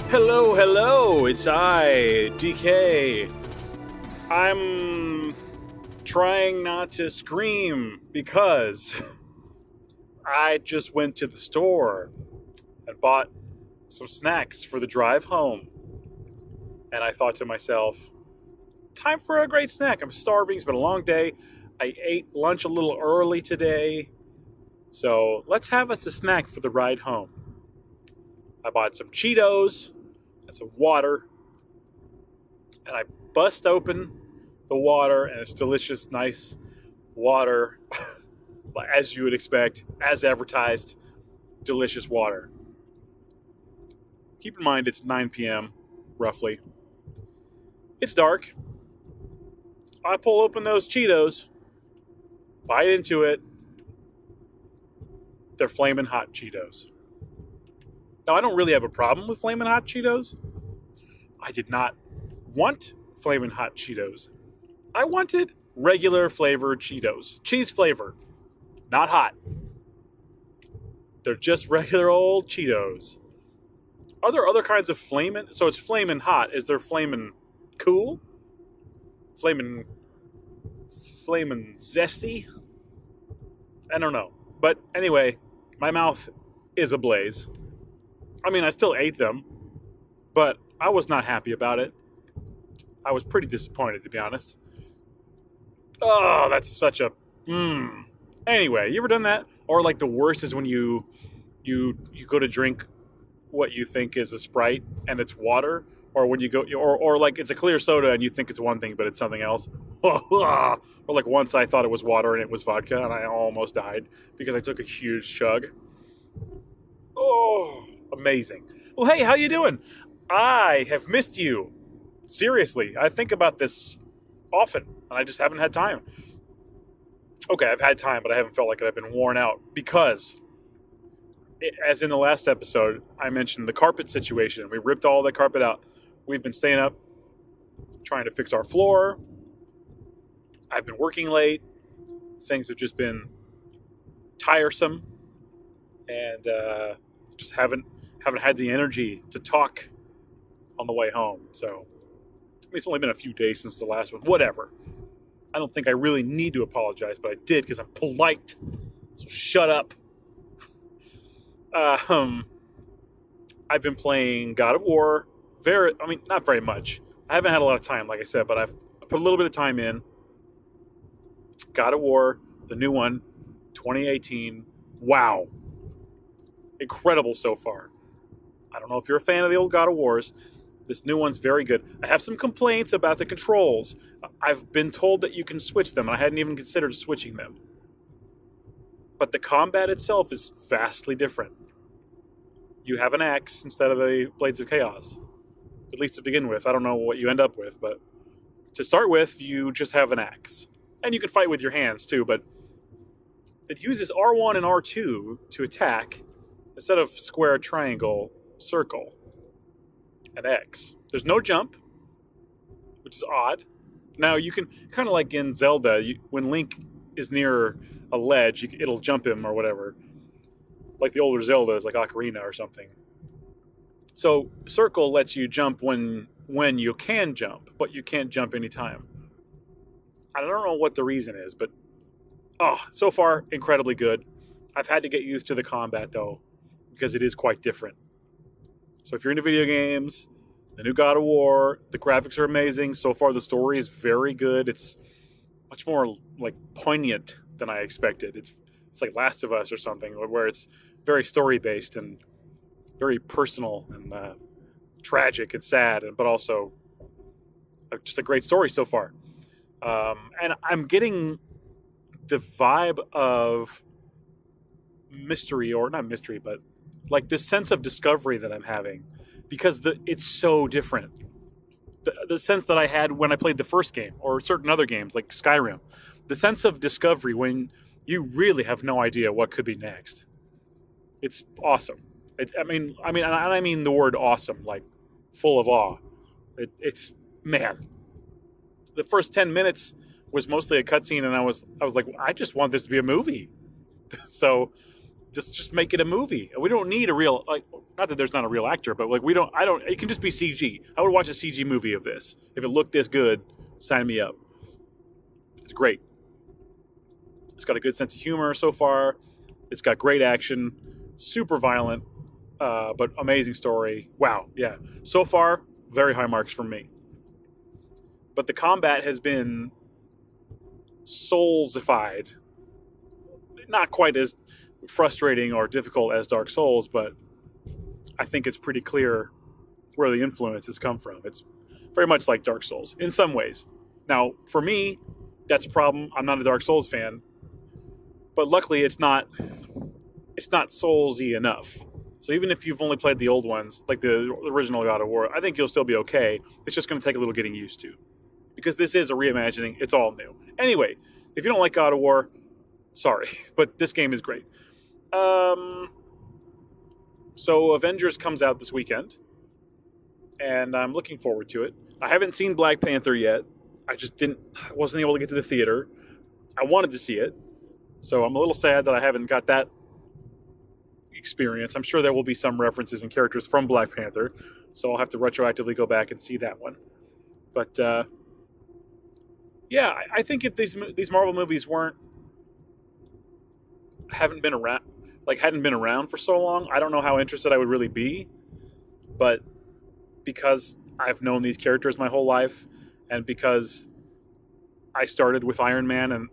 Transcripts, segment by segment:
Hello, hello, it's I, DK. I'm trying not to scream because I just went to the store and bought some snacks for the drive home. And I thought to myself, time for a great snack. I'm starving, it's been a long day. I ate lunch a little early today, so let's have us a snack for the ride home. I bought some Cheetos and some water, and I bust open the water, and it's delicious, nice water, as you would expect, as advertised, delicious water. Keep in mind it's 9 p.m., roughly. It's dark. I pull open those Cheetos, bite into it. They're flaming hot Cheetos. Now, I don't really have a problem with flaming hot Cheetos. I did not want flaming hot Cheetos. I wanted regular flavored Cheetos. Cheese flavor. Not hot. They're just regular old Cheetos. Are there other kinds of flaming? So it's flaming hot. Is there flaming cool? Flaming zesty? I don't know. But anyway, my mouth is ablaze. I mean, I still ate them, but I was not happy about it. I was pretty disappointed, to be honest. Oh, that's such a... Anyway, you ever done that? Or like the worst is when you go to drink what you think is a Sprite and it's water, or when you go, or like it's a clear soda and you think it's one thing but it's something else. Or like once I thought it was water and it was vodka and I almost died because I took a huge chug. Oh, amazing. Well, hey, how you doing? I have missed you. Seriously, I think about this often and I just haven't had time. Okay, I've had time, but I haven't felt like it. I've been worn out because, as in the last episode, I mentioned the carpet situation. We ripped all the carpet out. We've been staying up trying to fix our floor. I've been working late. Things have just been tiresome, and just haven't had the energy to talk on the way home. So, I mean, it's only been a few days since the last one. Whatever. I don't think I really need to apologize, but I did because I'm polite. So shut up. I've been playing God of War. Not very much. I haven't had a lot of time, like I said, but I've put a little bit of time in. God of War, the new one, 2018. Wow. Incredible so far. I don't know if you're a fan of the old God of Wars. This new one's very good. I have some complaints about the controls. I've been told that you can switch them, and I hadn't even considered switching them. But the combat itself is vastly different. You have an axe instead of the Blades of Chaos. At least to begin with. I don't know what you end up with, but to start with, you just have an axe. And you can fight with your hands, too, but it uses R1 and R2 to attack instead of square, triangle, circle, and X. There's no jump, which is odd. Now, you can, kind of like in Zelda, when Link is near a ledge, it'll jump him or whatever. Like the older Zeldas, like Ocarina or something. So, circle lets you jump when you can jump, but you can't jump anytime. I don't know what the reason is, but so far, incredibly good. I've had to get used to the combat, though, because it is quite different. So if you're into video games, the new God of War, the graphics are amazing. So far, the story is very good. It's much more like poignant than I expected. It's like Last of Us or something, where it's very story-based and very personal and tragic and sad, but also just a great story so far. And I'm getting the vibe of mystery, or not mystery, but like this sense of discovery that I'm having, because it's so different. The sense that I had when I played the first game, or certain other games like Skyrim, the sense of discovery when you really have no idea what could be next. It's awesome. I mean the word awesome, like full of awe. It's man. The first 10 minutes was mostly a cutscene, and I was like, I just want this to be a movie. So just make it a movie. We don't need a real, like, not that there's not a real actor, but like it can just be CG. I would watch a CG movie of this. If it looked this good, sign me up. It's great. It's got a good sense of humor so far. It's got great action, super violent, but amazing story. Wow, yeah. So far, very high marks from me. But the combat has been Soulsified. Not quite as frustrating or difficult as Dark Souls, but I think it's pretty clear where the influences come from. It's very much like Dark Souls in some ways. Now, for me, that's a problem. I'm not a Dark Souls fan, but luckily it's not Soulsy enough. So even if you've only played the old ones, like the original God of War, I think you'll still be okay. It's just going to take a little getting used to, because this is a reimagining. It's all new. Anyway, if you don't like God of War, sorry, but this game is great. So Avengers comes out this weekend, and I'm looking forward to it. I haven't seen Black Panther yet. I wasn't able to get to the theater. I wanted to see it, so I'm a little sad that I haven't got that experience. I'm sure there will be some references and characters from Black Panther, so I'll have to retroactively go back and see that one. But yeah, I think if these Marvel movies hadn't been around for so long, I don't know how interested I would really be. But because I've known these characters my whole life, and because I started with Iron Man and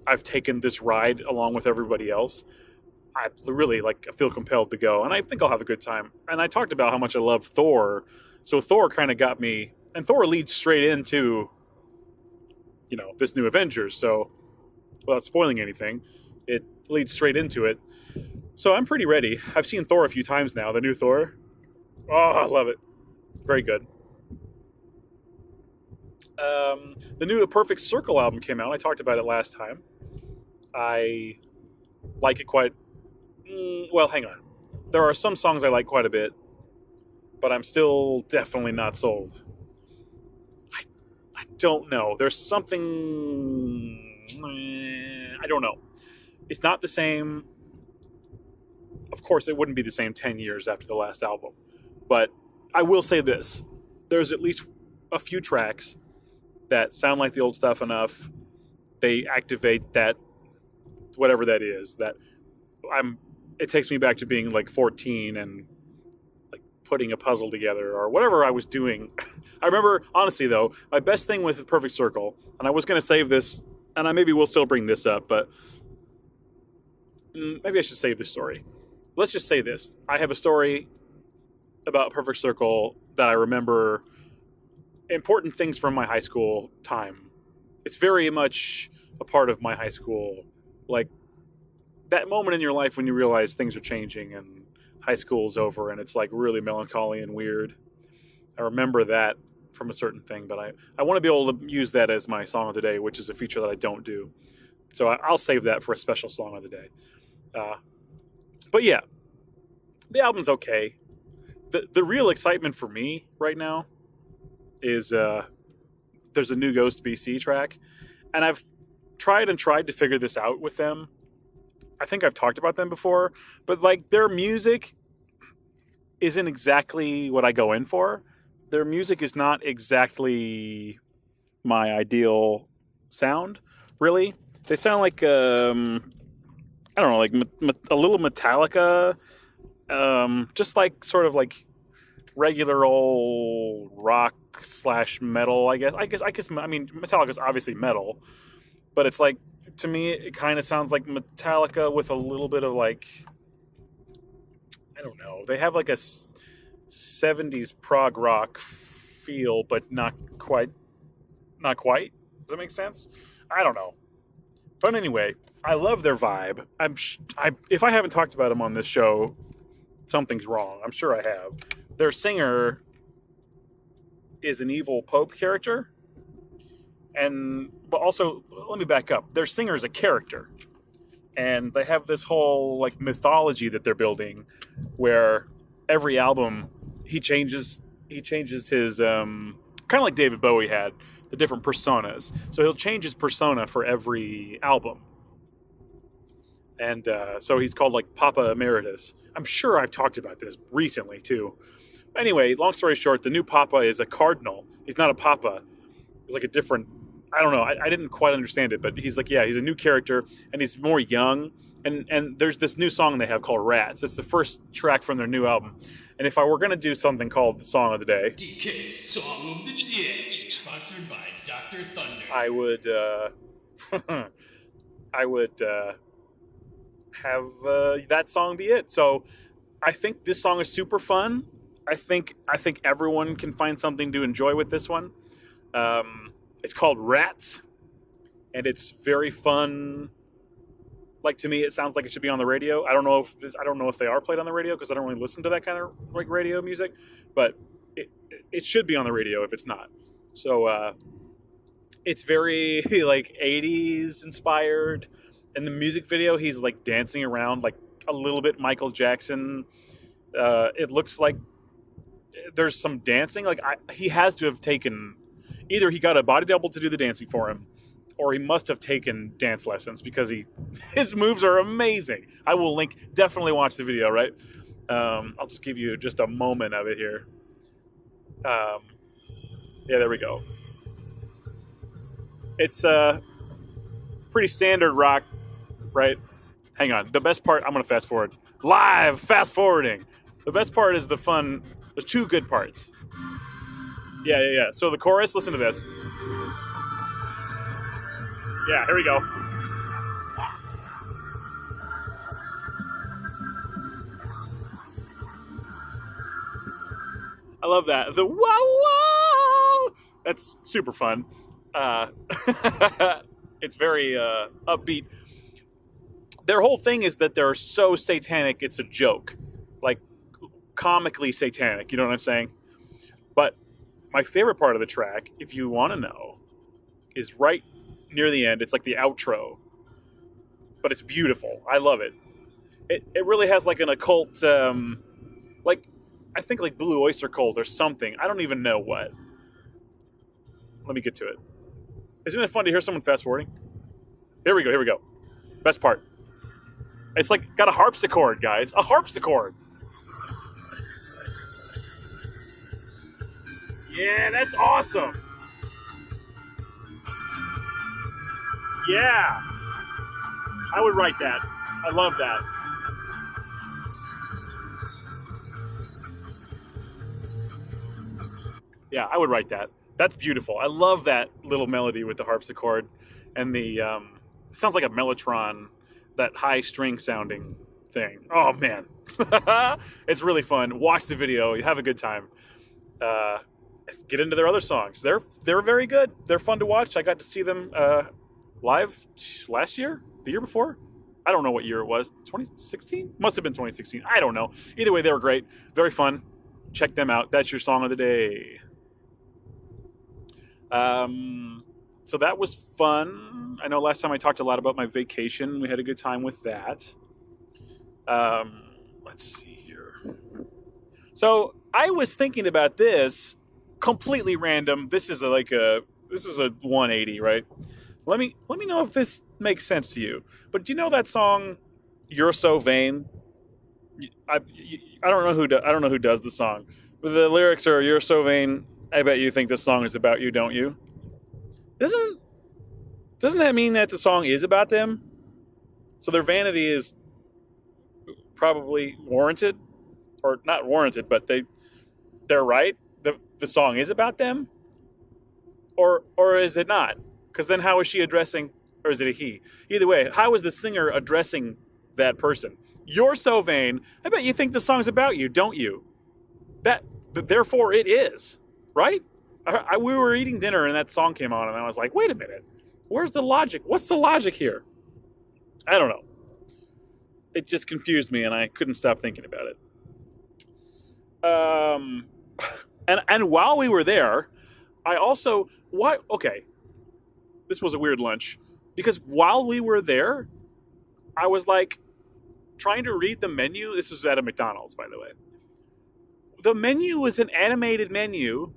I've taken this ride along with everybody else, I really I feel compelled to go, and I think I'll have a good time. And I talked about how much I love Thor, so Thor kind of got me, and Thor leads straight into, this new Avengers. So, without spoiling anything, it leads straight into it. So I'm pretty ready. I've seen Thor a few times now, the new Thor. Oh, I love it. Very good. The new Perfect Circle album came out. I talked about it last time. I like it quite... well, hang on. There are some songs I like quite a bit, but I'm still definitely not sold. I don't know. There's something... I don't know. It's not the same. Of course, it wouldn't be the same 10 years after the last album. But I will say this. There's at least a few tracks that sound like the old stuff enough. They activate that, whatever that is, it takes me back to being 14 and putting a puzzle together or whatever I was doing. I remember, honestly though, my best thing with Perfect Circle, and I was going to save this, and I maybe will still bring this up, but maybe I should save this story. Let's just say this. I have a story about Perfect Circle that I remember important things from my high school time. It's very much a part of my high school, that moment in your life when you realize things are changing and high school's over and it's really melancholy and weird. I remember that from a certain thing, but I want to be able to use that as my song of the day, which is a feature that I don't do. So I'll save that for a special song of the day. But yeah, the album's okay. The real excitement for me right now is there's a new Ghost BC track, and I've tried to figure this out with them. I think I've talked about them before, but their music isn't exactly what I go in for. Their music is not exactly my ideal sound, really. They sound like I don't know, a little Metallica, just sort of regular old rock / metal, I guess. I mean, Metallica's obviously metal, but it's to me, it kind of sounds like Metallica with a little bit of I don't know. They have a 70s prog rock feel, but not quite. Not quite. Does that make sense? I don't know. But anyway, I love their vibe. If I haven't talked about them on this show, something's wrong. I'm sure I have. Their singer is an evil Pope character. But also, let me back up. Their singer is a character. And they have this whole mythology that they're building where every album he changes his kind of like David Bowie had, the different personas. So he'll change his persona for every album. and so he's called like Papa Emeritus. I'm sure I've talked about this recently too. Anyway, long story short, the new Papa is a cardinal. He's not a Papa. He's like a different. I don't know. I didn't quite understand it, but he's like, yeah, he's a new character, and he's more young. And there's this new song they have called Rats. It's the first track from their new album. And if I were gonna do something called the Song of the Day, DK Song of the Day, sponsored by Dr. Thunder. I would I would have that song be it. So I think this song is super fun. I think everyone can find something to enjoy with this one. It's called Rats, and it's very fun. Like, to me, it sounds like it should be on the radio. I don't know if they are played on the radio because I don't really listen to that kind of like radio music, but it should be on the radio if it's not. So it's very like 80s inspired. In the music video, he's like dancing around like a little bit Michael Jackson. It looks like there's some dancing. Like he has to have taken, either he got a body double to do the dancing for him, or he must have taken dance lessons because his moves are amazing. I will link, definitely watch the video, right? I'll just give you just a moment of it here. Yeah, there we go. It's pretty standard rock, right? Hang on. The best part, I'm going to fast forward. Live fast forwarding. The best part is the fun. There's two good parts. Yeah. So the chorus, listen to this. Yeah, here we go. I love that. The wow. That's super fun. It's very upbeat. Their whole thing is that they're so satanic, it's a joke. Like, comically satanic, you know what I'm saying? But my favorite part of the track, if you want to know, is right near the end. It's like the outro, but it's beautiful. I love it. It really has like an occult, like I think like Blue Oyster Cult or something. I don't even know what. Let me get to it. Isn't it fun to hear someone fast forwarding? Here we go. Best part. It's like got a harpsichord, guys. A harpsichord. Yeah, that's awesome. Yeah. I would write that. I love that. Yeah, I would write that. That's beautiful. I love that little melody with the harpsichord and the it sounds like a mellotron, that high string sounding thing. Oh man. It's really fun. Watch the video. You have a good time. Get into their other songs. They're very good. They're fun to watch. I got to see them live last year, the year before. I don't know what year it was. 2016? Must have been 2016. I don't know. Either way, they were great. Very fun. Check them out. That's your song of the day. So that was fun. I know last time I talked a lot about my vacation. We had a good time with that. Let's see here. So I was thinking about this, completely random. This is a 180, right? Let me know if this makes sense to you. But do you know that song, "You're So Vain"? I don't know who does the song, but the lyrics are, "You're so vain. I bet you think this song is about you, don't you?" Doesn't that mean that the song is about them? So their vanity is probably warranted, or not warranted, but they're right. The song is about them, or is it not? Because then how is she addressing, or is it a he? Either way, how is the singer addressing that person? "You're so vain. I bet you think the song's about you, don't you?" Therefore it is, right? We were eating dinner and that song came on and I was like, wait a minute. Where's the logic? What's the logic here? I don't know. It just confused me and I couldn't stop thinking about it. And while we were there, I also, this was a weird lunch, because while we were there, I was like trying to read the menu. This was at a McDonald's, by the way. The menu was an animated menu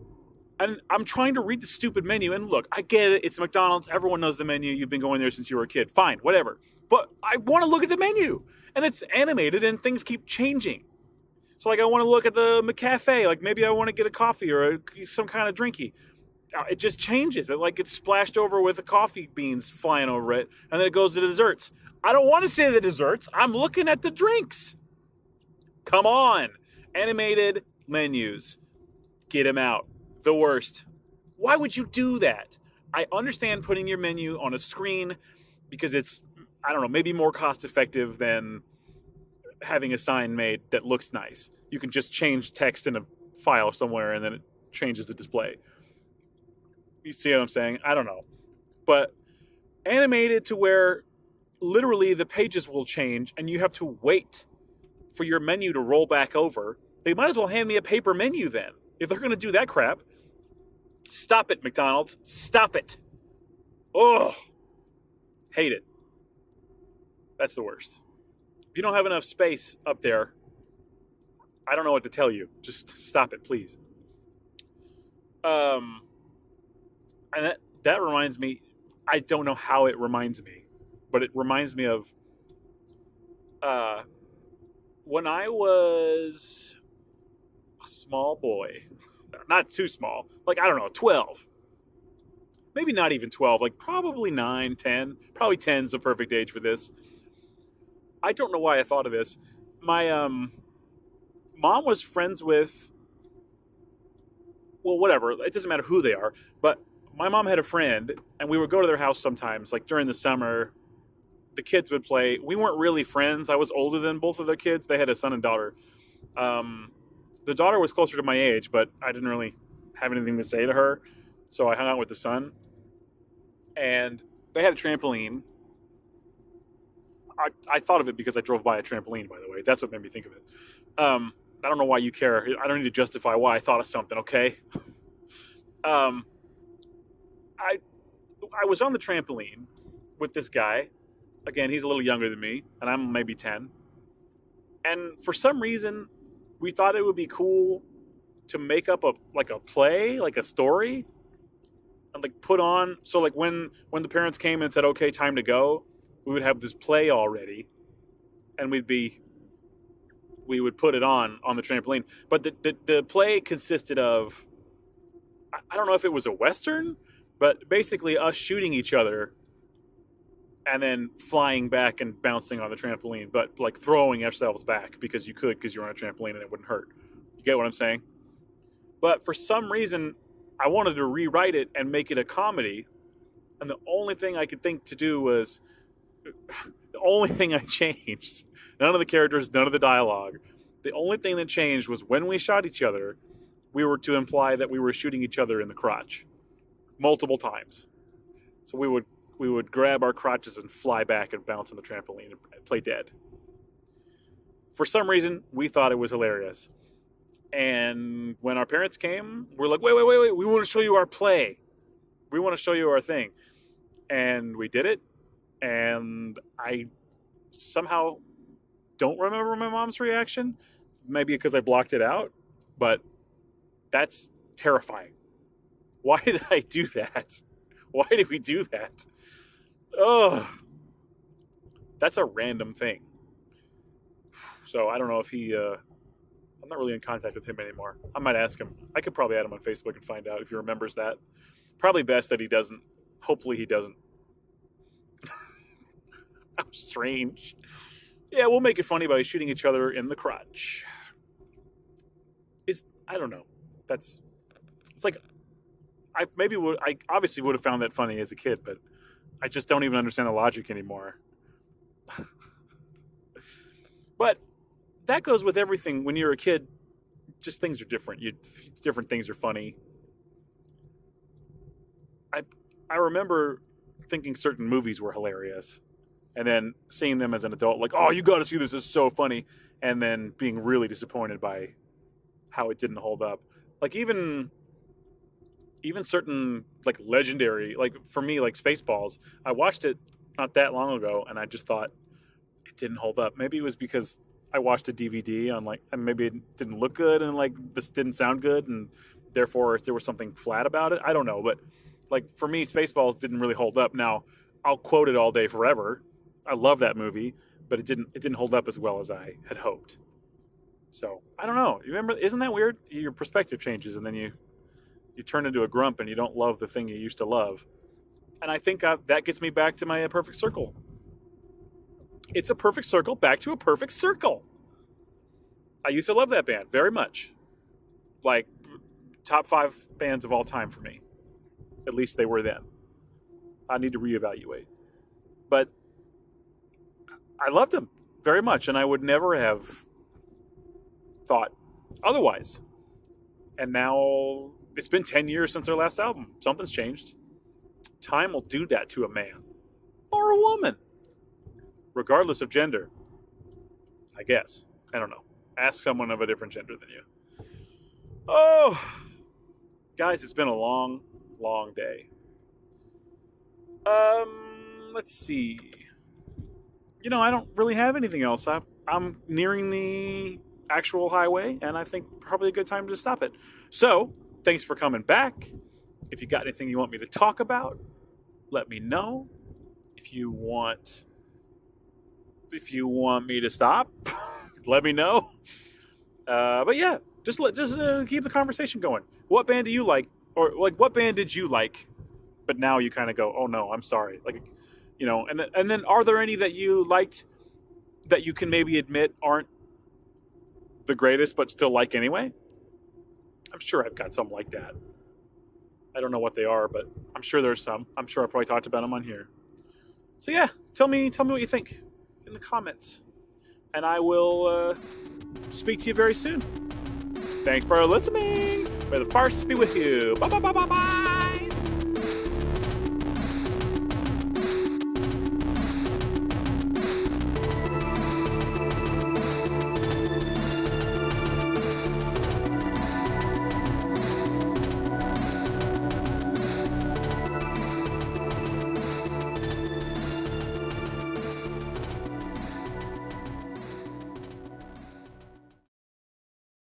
And I'm trying to read the stupid menu. And look, I get it. It's McDonald's. Everyone knows the menu. You've been going there since you were a kid. Fine, whatever. But I want to look at the menu. And it's animated and things keep changing. So, like, I want to look at the McCafe. Like, maybe I want to get a coffee or some kind of drinky. It just changes. It, like, it's splashed over with the coffee beans flying over it. And then it goes to the desserts. I don't want to say the desserts. I'm looking at the drinks. Come on. Animated menus. Get them out. The worst. Why would you do that? I understand putting your menu on a screen because it's, I don't know, maybe more cost effective than having a sign made that looks nice. You can just change text in a file somewhere and then it changes the display. You see what I'm saying? I don't know. But animated to where literally the pages will change and you have to wait for your menu to roll back over. They might as well hand me a paper menu then. If they're going to do that crap, stop it, McDonald's. Stop it. Oh, hate it. That's the worst. If you don't have enough space up there, I don't know what to tell you. Just stop it, please. And that reminds me, I don't know how it reminds me, but it reminds me of when I was a small boy. Not too small. Like, I don't know, 12. Maybe not even 12. Like, probably 9, 10. Probably 10 is the perfect age for this. I don't know why I thought of this. My mom was friends with, well, whatever. It doesn't matter who they are. But my mom had a friend, and we would go to their house sometimes. Like, during the summer, the kids would play. We weren't really friends. I was older than both of their kids. They had a son and daughter. The daughter was closer to my age, but I didn't really have anything to say to her. So I hung out with the son. And they had a trampoline. I thought of it because I drove by a trampoline, by the way. That's what made me think of it. I don't know why you care. I don't need to justify why I thought of something, okay? I was on the trampoline with this guy. Again, he's a little younger than me, and I'm maybe 10. And for some reason, we thought it would be cool to make up a play, like a story, and like put on. So like when the parents came and said, "Okay, time to go," we would have this play already, and we would put it on the trampoline. But the play consisted of, I don't know if it was a Western, but basically us shooting each other and then flying back and bouncing on the trampoline, but like throwing ourselves back because you could, because you're on a trampoline and it wouldn't hurt. You get what I'm saying? But for some reason, I wanted to rewrite it and make it a comedy. And the only thing I could think to do was, the only thing I changed, none of the characters, none of the dialogue. The only thing that changed was when we shot each other, we were to imply that we were shooting each other in the crotch multiple times. So we would grab our crotches and fly back and bounce on the trampoline and play dead. For some reason, we thought it was hilarious. And when our parents came, we're like, wait, we want to show you our play. We want to show you our thing. And we did it. And I somehow don't remember my mom's reaction. Maybe because I blocked it out. But that's terrifying. Why did I do that? Why did we do that? Ugh. That's a random thing. So I don't know if he... I'm not really in contact with him anymore. I might ask him. I could probably add him on Facebook and find out if he remembers that. Probably best that he doesn't. Hopefully he doesn't. How strange. Yeah, we'll make it funny by shooting each other in the crotch. I don't know. It's like, I obviously would have found that funny as a kid, but I just don't even understand the logic anymore. But that goes with everything. When you're a kid, just things are different. Different things are funny. I remember thinking certain movies were hilarious, and then seeing them as an adult, like, oh, you got to see this. This is so funny, and then being really disappointed by how it didn't hold up. Like even certain like legendary, like for me, like Spaceballs. I watched it not that long ago, and I just thought it didn't hold up. Maybe it was because I watched a DVD on and maybe it didn't look good, and like this didn't sound good, and Therefore, if there was something flat about it, I don't know. But like for me, Spaceballs didn't really hold up. Now, I'll quote it all day forever. I love that movie, but it didn't hold up as well as I had hoped. So I don't know. You remember? Isn't that weird? Your perspective changes, and then you turn into a grump, and you don't love the thing you used to love. And I think that gets me back to my perfect circle. It's a perfect circle back to a perfect circle. I used to love that band very much. Like top 5 bands of all time for me. At least they were then. I need to reevaluate. But I loved them very much, and I would never have thought otherwise. And now it's been 10 years since their last album. Something's changed. Time will do that to a man or a woman, regardless of gender. I guess. I don't know. Ask someone of a different gender than you. Oh, guys, it's been a long, long day. Let's see. I don't really have anything else. I'm nearing the actual highway, and I think probably a good time to stop it. So, thanks for coming back. If you got anything you want me to talk about, let me know. If you want me to stop, let me know. But yeah, just keep the conversation going. What band do you like, or like what band did you like, but now you kind of go, oh no, I'm sorry. Like, and then are there any that you liked that you can maybe admit aren't the greatest, but still like anyway? I'm sure I've got some like that. I don't know what they are, but I'm sure there's some. I'm sure I probably talked about them on here. So yeah, tell me what you think in the comments, and I will speak to you very soon. Thanks for listening. May the farce be with you. Bye bye bye bye bye.